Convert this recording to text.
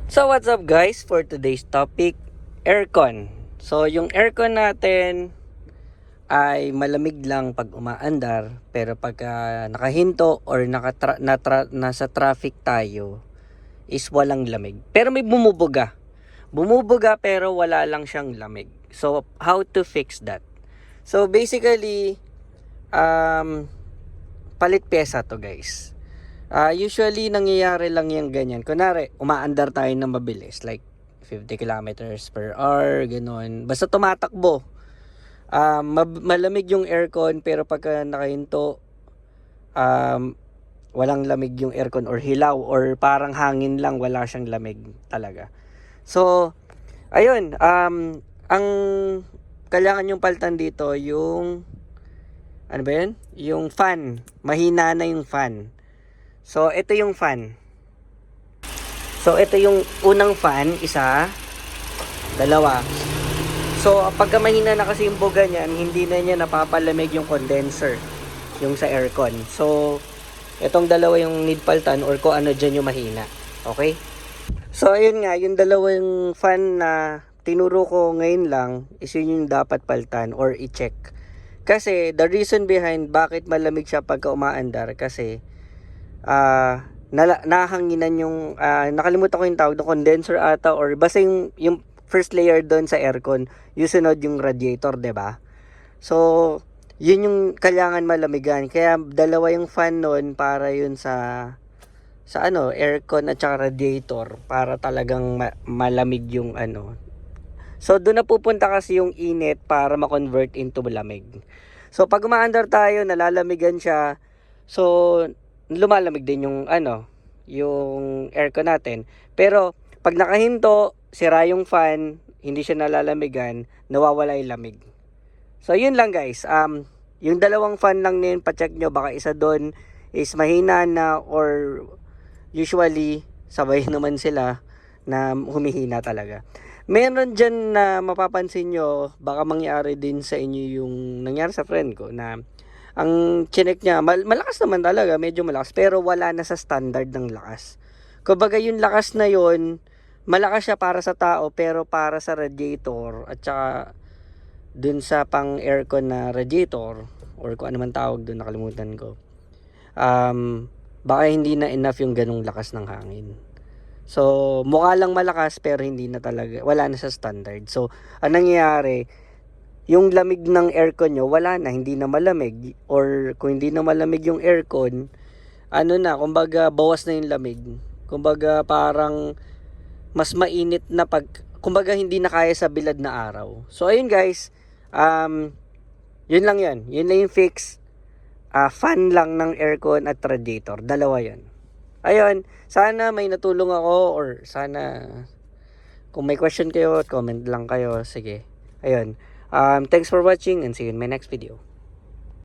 So what's up guys, for today's topic, aircon. So yung aircon natin ay malamig lang pag umaandar, pero pagka nakahinto or nasa traffic tayo is walang lamig. Pero may bumubuga. Bumubuga pero wala lang siyang lamig. So how to fix that? So basically, palit pyesa to guys. Usually, nangyayari lang yung ganyan. Kunwari, umaandar tayo ng mabilis. Like, 50 kilometers per hour, ganun. Basta tumatakbo. Malamig yung aircon, pero pagka nakahinto, walang lamig yung aircon or hilaw or parang hangin lang, wala siyang lamig talaga. So, ayun. Ang kailangan yung palitan dito, yung, ano ba yun? Yung fan. Mahina na yung fan. So, ito yung fan. So, ito yung unang fan. Isa, dalawa. So, pagka mahina na kasi yung buga niyan, hindi na niya napapalamig yung condenser. Yung sa aircon. So, itong dalawa yung need palitan or kung ano dyan yung mahina. Okay? So, ayun nga. Yung dalawang fan na tinuro ko ngayon lang is yun yung dapat palitan or i-check. Kasi, the reason behind bakit malamig siya pagka umaandar kasi nahanginan yung nakalimutan ko yung tawag ng condenser ata or basta yung first layer doon sa aircon, yung sunod yung radiator, 'di ba? So, yun yung kailangan malamigan. Kaya dalawa yung fan noon para yun sa aircon at saka radiator para talagang malamig yung ano. So, doon na pupunta kasi yung init para ma-convert into lamig. So, pag umaandar tayo, nalalamigan siya. So, lumalamig din yung yung aircon natin. Pero pag nakahinto, sira yung fan, hindi siya nalalamigan, nawawala yung lamig. So yun lang guys. Yung dalawang fan lang na yun, pa-check nyo, baka isa doon is mahina na or usually sabay naman sila na humihina talaga. Meron dyan na mapapansin nyo, baka mangyari din sa inyo yung nangyari sa friend ko na ang chinek niya, malakas naman talaga, medyo malakas, pero wala na sa standard ng lakas. Kumbaga yung lakas na yon, malakas siya para sa tao, pero para sa radiator, at saka dun sa pang aircon na radiator, or kung ano man tawag dun, nakalimutan ko, baka hindi na enough yung ganong lakas ng hangin. So, mukha lang malakas, pero hindi na talaga, wala na sa standard. So, anong nangyayari, yung lamig ng aircon nyo, wala na, hindi na malamig. Or kung hindi na malamig yung aircon, kumbaga bawas na yung lamig. Kumbaga parang mas mainit na kumbaga hindi na kaya sa bilad na araw. So ayun guys, yun lang yun. Yun lang yung fix. Fan lang ng aircon at radiator. Dalawa yun. Ayun, sana may natulong ako or sana kung may question kayo, comment lang kayo. Sige. Ayun. Thanks for watching and see you in my next video.